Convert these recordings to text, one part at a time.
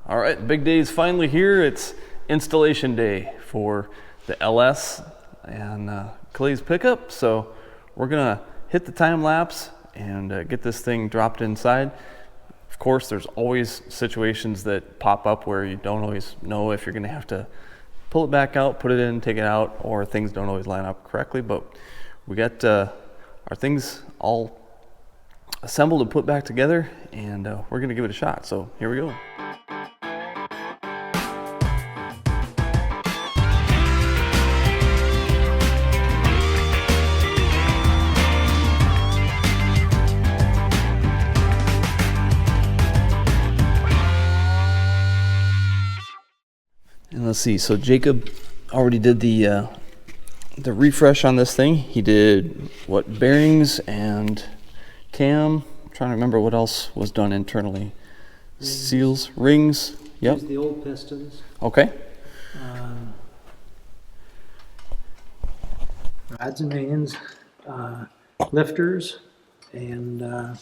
All right, the big day is finally here. It's installation day for the LS and Clay's pickup. So we're gonna hit the time lapse and get this thing dropped inside. Of course, there's always situations that pop up where you don't always know if you're gonna have to pull it back out, put it in, take it out, or things don't always line up correctly. But we got our things all assembled and put back together, and we're gonna give it a shot. So here we go. And let's see, so Jacob already did the refresh on this thing. He did what, bearings and cam. I'm trying to remember what else was done internally. Rings. Seals, rings. Yep. Use the old pistons. Okay. Rods and vanes, lifters, and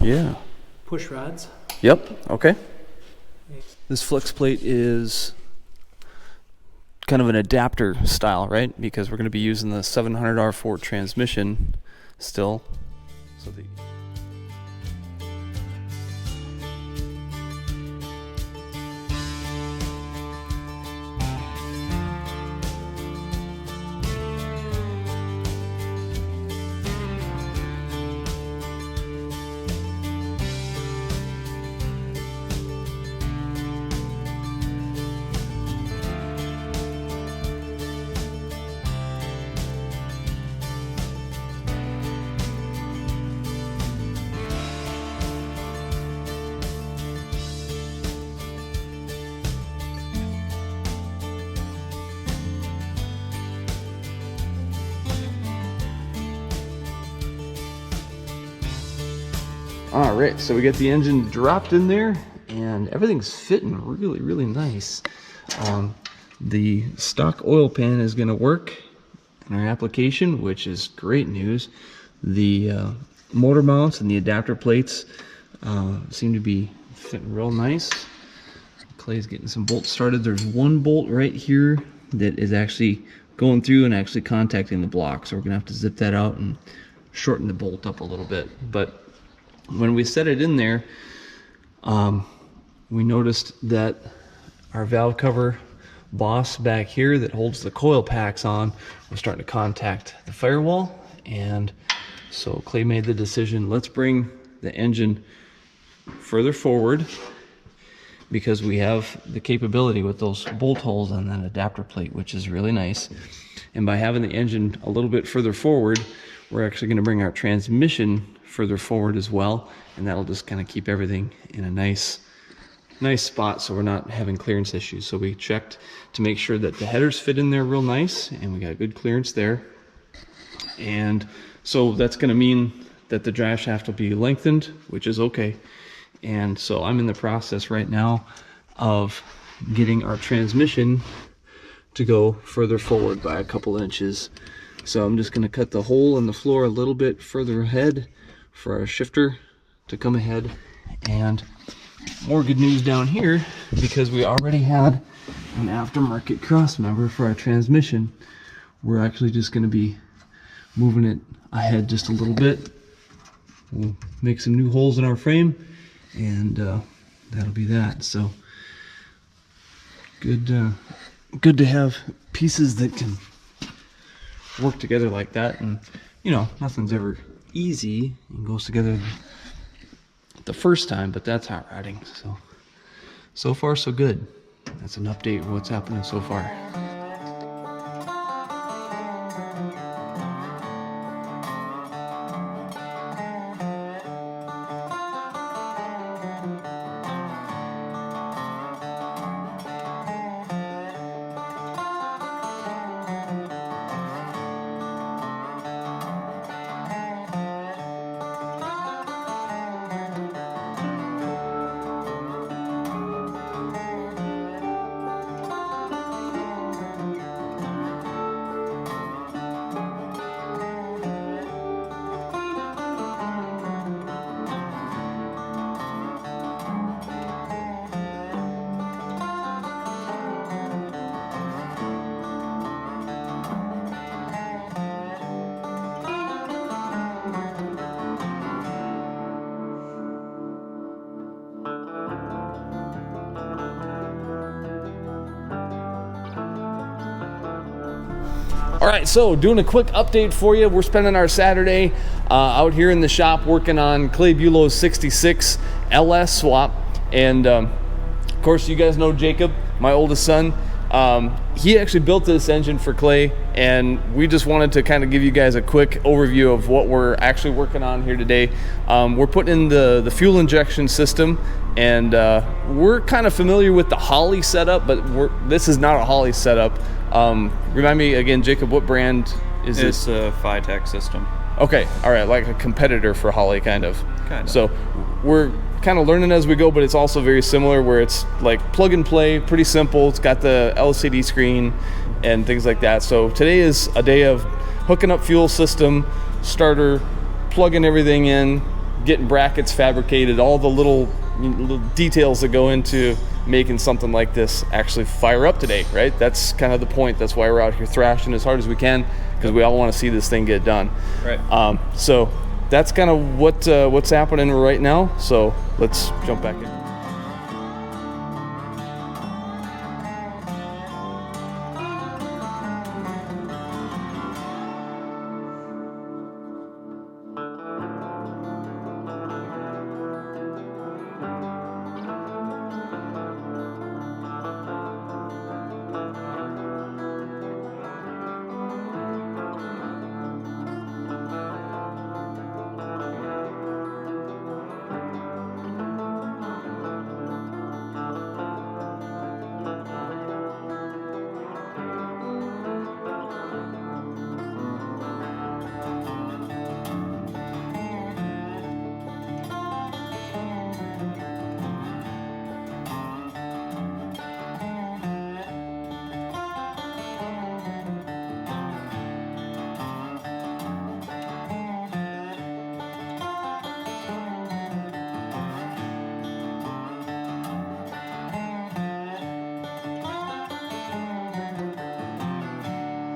Yeah. push rods. Yep. Okay. This flex plate is kind of an adapter style, right? Because we're going to be using the 700 R4 transmission still. So the All right, so we got the engine dropped in there and everything's fitting really nice. The stock oil pan is going to work in our application, which is great news. The motor mounts and the adapter plates seem to be fitting real nice. Clay's getting some bolts started. There's one bolt right here that is actually going through and actually contacting the block, so we're gonna have to zip that out and shorten the bolt up a little bit. But when we set it in there, we noticed that our valve cover boss back here that holds the coil packs on was starting to contact the firewall. And so Clay made the decision, let's bring the engine further forward because we have the capability with those bolt holes on that adapter plate, which is really nice. And by having the engine a little bit further forward, we're actually going to bring our transmission further forward as well, and that'll just kind of keep everything in a nice spot so we're not having clearance issues. So we checked to make sure that the headers fit in there real nice, and we got good clearance there. And so that's going to mean that the drive shaft will be lengthened, which is okay. And so I'm in the process right now of getting our transmission to go further forward by a couple inches. So I'm just going to cut the hole in the floor a little bit further ahead for our shifter to come ahead. And more good news down here, because we already had an aftermarket cross member for our transmission. We're actually just going to be moving it ahead just a little bit. We'll make some new holes in our frame, and that'll be that. So good to have pieces that can work together like that. And you know, nothing's ever easy and goes together the first time, but that's hot rodding. So far so good. That's an update of what's happening so far. All right, so doing a quick update for you. We're spending our Saturday out here in the shop working on Clay Bulow's 66 LS swap. And of course, you guys know Jacob, my oldest son. He actually built this engine for Clay, and we just wanted to kind of give you guys a quick overview of what we're actually working on here today. We're putting in the fuel injection system, and we're kind of familiar with the Holley setup, but this is not a Holley setup. Remind me again, Jacob, what brand is this? It's a FiTech system. Okay, all right, like a competitor for Holley, kind of. Kind of. So we're kind of learning as we go, but it's also very similar where it's like plug and play, pretty simple. It's got the LCD screen and things like that. So today is a day of hooking up fuel system, starter, plugging everything in, getting brackets fabricated, all the little details that go into making something like this actually fire up today, right? That's kind of the point. That's why we're out here thrashing as hard as we can, because we all want to see this thing get done. Right. So that's kind of what's happening right now. So let's jump back in.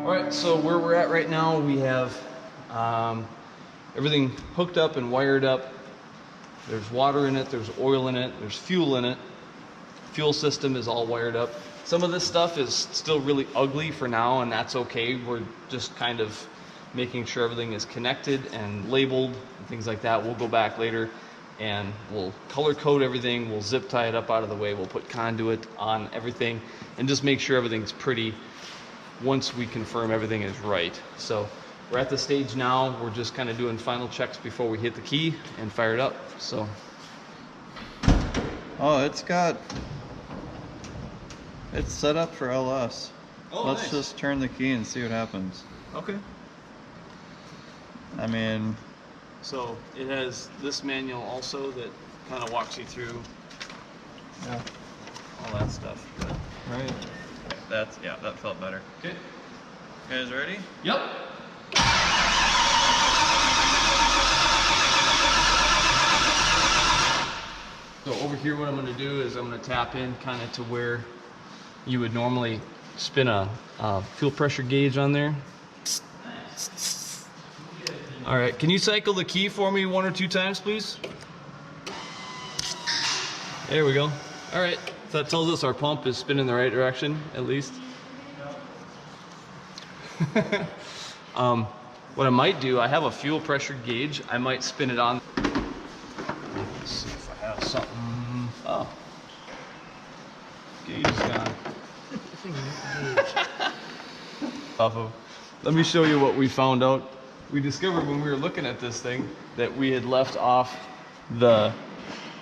All right, so where we're at right now, we have everything hooked up and wired up. There's water in it, there's oil in it, there's fuel in it. Fuel system is all wired up. Some of this stuff is still really ugly for now, and that's okay. We're just kind of making sure everything is connected and labeled and things like that. We'll go back later and we'll color code everything. We'll zip tie it up out of the way. We'll put conduit on everything and just make sure everything's pretty once we confirm everything is right. So we're at the stage now, we're just kind of doing final checks before we hit the key and fire it up. So Oh, it's set up for LS. Oh, Let's nice. just turn the key and see what happens. Okay. I mean, So it has this manual also that kind of walks you through yeah, all that stuff. But right. That felt better. okay. You guys ready? Yep. So over here, what I'm going to do is I'm going to tap in kind of to where you would normally spin a fuel pressure gauge on there. All right, can you cycle the key for me 1 or 2 times, please? There we go. All right, so that tells us our pump is spinning the right direction, at least. What I might do, I have a fuel pressure gauge. I might spin it on. Let's see if I have something. Oh, gauge is gone. Off of. Let me show you what we found out. We discovered when we were looking at this thing that we had left off the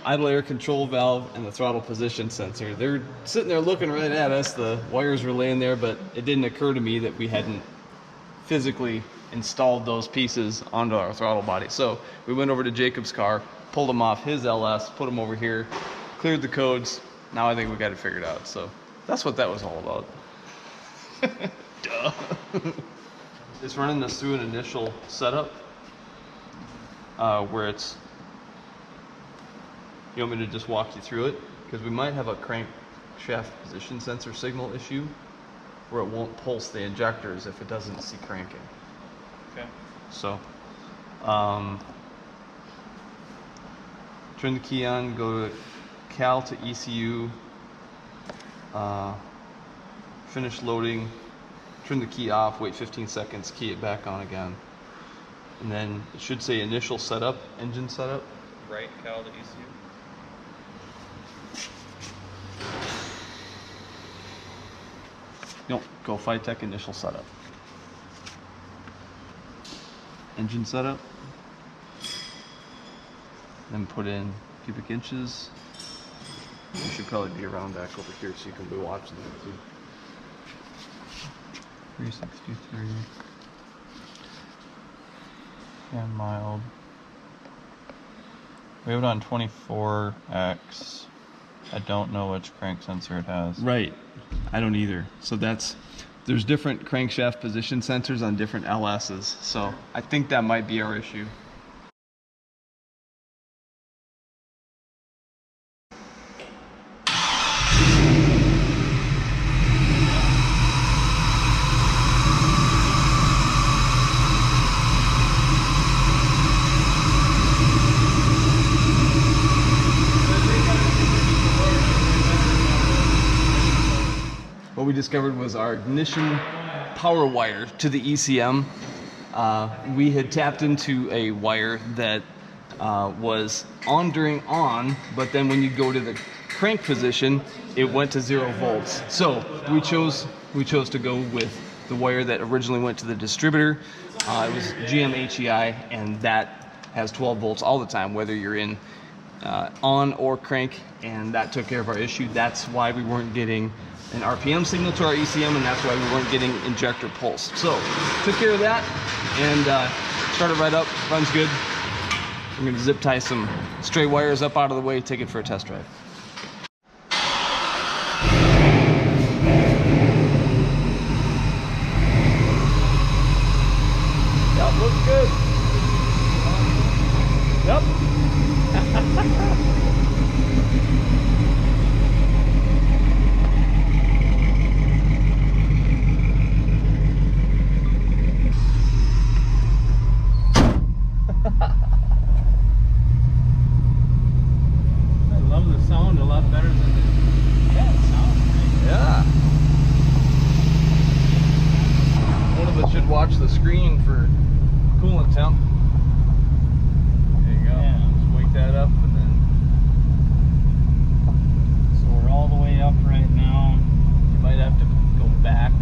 idle air control valve and the throttle position sensor. They're sitting there looking right at us. The wires were laying there, but it didn't occur to me that we hadn't physically installed those pieces onto our throttle body. So we went over to Jacob's car, pulled them off his LS, put them over here, cleared the codes. Now I think we got it figured out. So that's what that was all about. Duh. It's running us through an initial setup where it's, you want me to just walk you through it? Because we might have a crankshaft position sensor signal issue where it won't pulse the injectors if it doesn't see cranking. Okay. So, turn the key on, go to Cal to ECU, finish loading, turn the key off, wait 15 seconds, key it back on again. And then it should say initial setup, engine setup. Right cowl to ECU. Nope, go FiTech initial setup. Engine setup. Then put in cubic inches. You should probably be around back over here so you can be watching that too. 363. And mild. We have it on 24X. I don't know which crank sensor it has. Right. I don't either. So there's different crankshaft position sensors on different LSs. So I think that might be our issue. What we discovered was our ignition power wire to the ECM. We had tapped into a wire that was on during on, but then when you go to the crank position, it went to 0 volts. So we chose to go with the wire that originally went to the distributor. It was GM HEI, and that has 12 volts all the time, whether you're in on or crank, and that took care of our issue. That's why we weren't getting an RPM signal to our ECM, and that's why we weren't getting injector pulse. So took care of that and started right up, runs good. We're gonna zip tie some stray wires up out of the way, take it for a test drive. Yep, looks good. Yep. Watch the screen for coolant temp. There you go. Yeah. Just wake that up and then. So we're all the way up right now. You might have to go back,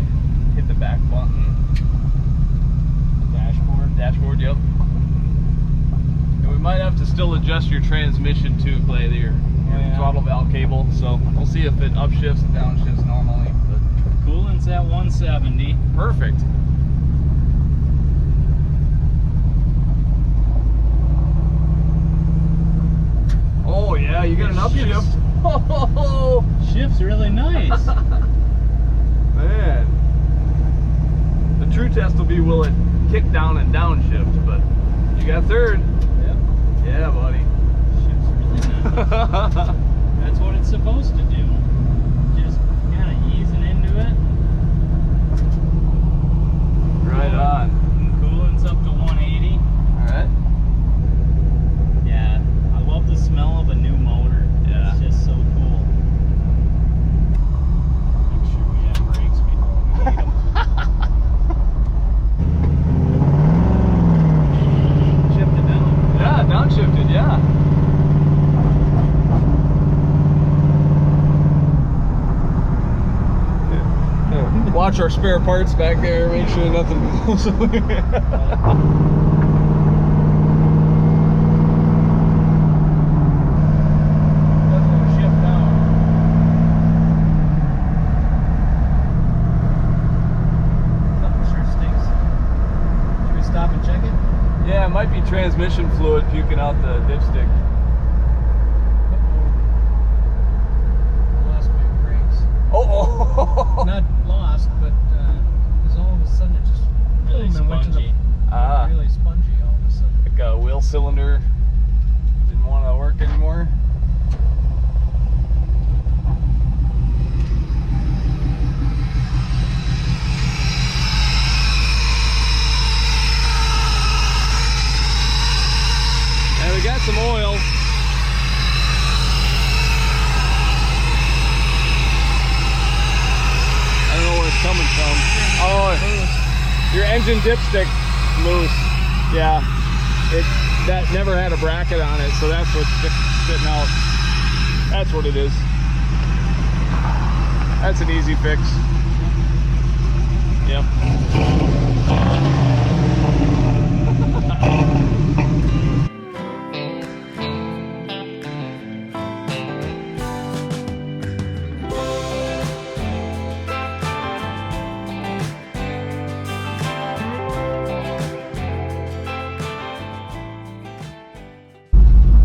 hit the back button. Dashboard, yep. And we might have to still adjust your transmission too, Clay, your throttle valve cable. So we'll see if it upshifts and downshifts normally. But Coolant's at 170. perfect. Oh yeah, you got an upshift. Oh, Shift's really nice. man. The true test will be, will it kick down and downshift? But you got third. Yep. Yeah, buddy. Shift's really nice. That's what it's supposed to do. Just kind of easing into it. Right on. Coolant's up to 180. All right. Yeah, I love the smell of a new motor. Yeah. It's just so cool. Make sure we have brakes before we need them. Shifted down. Yeah, downshifted, yeah. Watch our spare parts back there, make sure nothing goes away. Yeah, it might be transmission fluid puking out the dipstick. Lost my brakes. Oh! Not lost, but because all of a sudden it just Really boom, and went to the Ah, really spongy all of a sudden. like a wheel cylinder didn't want to work anymore. And we got some oil. your engine dipstick loose. Yeah, that never had a bracket on it, so that's what's sitting out. That's what it is. That's an easy fix. Yep.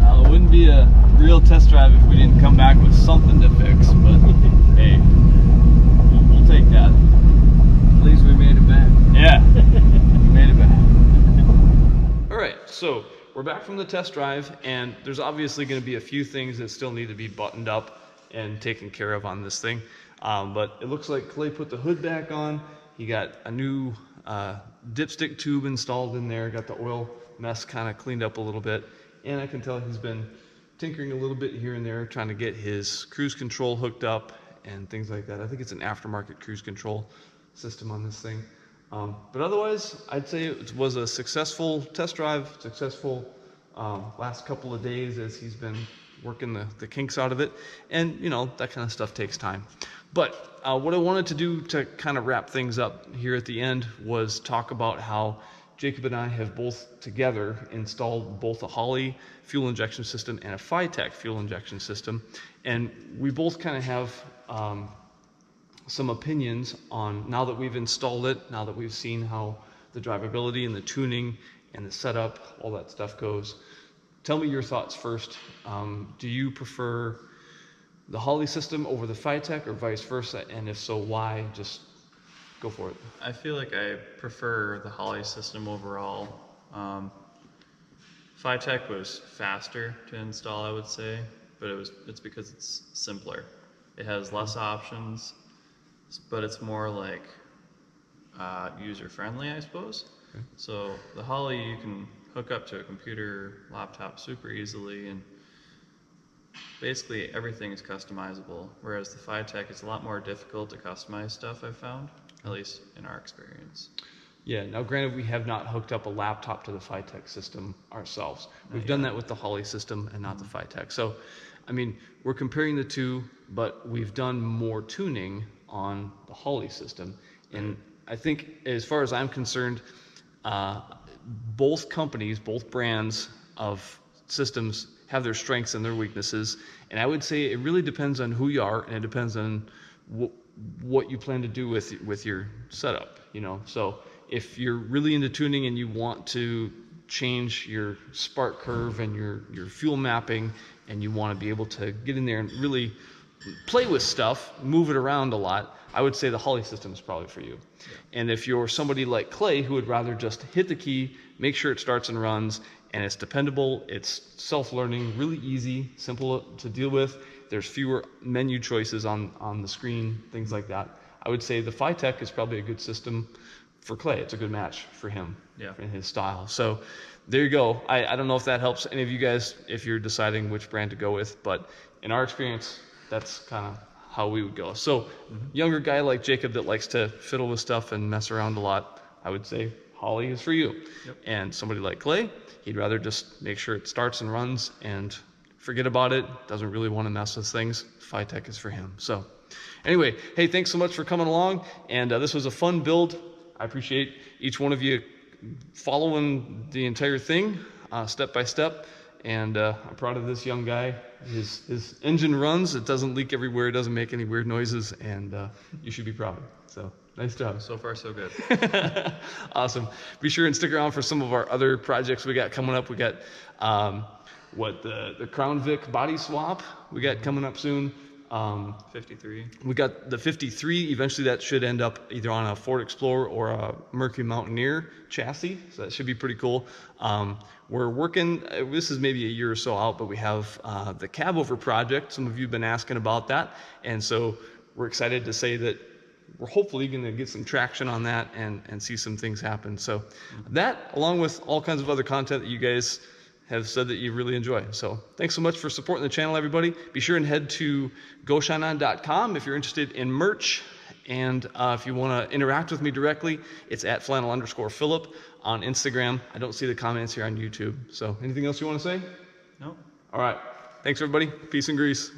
It wouldn't be a real test drive if we didn't come back with something to fix, but hey, we'll take that. At least we made it back. Yeah, we made it back. All right, so we're back from the test drive, and there's obviously going to be a few things that still need to be buttoned up and taken care of on this thing. But it looks like Clay put the hood back on. He got a new dipstick tube installed in there, got the oil mess kind of cleaned up a little bit. And I can tell he's been tinkering a little bit here and there, trying to get his cruise control hooked up and things like that. I think it's an aftermarket cruise control system on this thing. But otherwise, I'd say it was a successful test drive, successful last couple of days as he's been working the kinks out of it. And, you know, that kind of stuff takes time. But what I wanted to do to kind of wrap things up here at the end was talk about how Jacob and I have both together installed both a Holley fuel injection system and a FiTech fuel injection system. And we both kind of have some opinions on, now that we've installed it, now that we've seen how the drivability and the tuning and the setup, all that stuff goes. Tell me your thoughts first. Do you prefer the Holley system over the FiTech or vice versa? And if so, why? Just go for it. I feel like I prefer the Holley system overall. FiTech was faster to install, I would say, but it's because it's simpler. It has less options, but it's more like user-friendly, I suppose. Okay. So the Holley you can hook up to a computer, laptop super easily, and basically everything is customizable, whereas the FiTech is a lot more difficult to customize stuff, I've found, at least in our experience. Yeah, now granted we have not hooked up a laptop to the FiTech system ourselves. We've done that with the Holley system and not the FiTech. So, I mean, we're comparing the two, but we've done more tuning on the Holley system. And I think as far as I'm concerned, both companies, both brands of systems have their strengths and their weaknesses. And I would say it really depends on who you are, and it depends on what you plan to do with your setup, you know. So if you're really into tuning and you want to change your spark curve and your fuel mapping, and you want to be able to get in there and really play with stuff, move it around a lot, I would say the Holley system is probably for you. Yeah. And if you're somebody like Clay who would rather just hit the key, make sure it starts and runs, and it's dependable, it's self-learning, really easy, simple to deal with, there's fewer menu choices on the screen, things like that, I would say the FiTech is probably a good system for Clay. It's a good match for him, in his style. So there you go. I don't know if that helps any of you guys if you're deciding which brand to go with, but in our experience, that's kind of how we would go. So younger guy like Jacob that likes to fiddle with stuff and mess around a lot, I would say Holley is for you. Yep. And somebody like Clay, he'd rather just make sure it starts and runs and forget about it, doesn't really want to mess with things. FiTech is for him. So anyway, hey, thanks so much for coming along. And this was a fun build. I appreciate each one of you following the entire thing step by step. And I'm proud of this young guy. His engine runs, it doesn't leak everywhere, it doesn't make any weird noises, and you should be proud. So nice job. So far, so good. Awesome. Be sure and stick around for some of our other projects we got coming up. We got the Crown Vic body swap we got coming up soon. 53. We got the 53. Eventually that should end up either on a Ford Explorer or a Mercury Mountaineer chassis, so that should be pretty cool. We're working, this is maybe a year or so out, but we have the cab over project. Some of you have been asking about that, and so we're excited to say that we're hopefully going to get some traction on that and see some things happen. So that, along with all kinds of other content that you guys have said that you really enjoy. So thanks so much for supporting the channel, everybody. Be sure and head to GoShineOn.com if you're interested in merch And if you want to interact with me directly, it's at flannel_Philip on Instagram. I don't see the comments here on YouTube. So anything else you want to say? No. All right. Thanks, everybody. Peace and grease.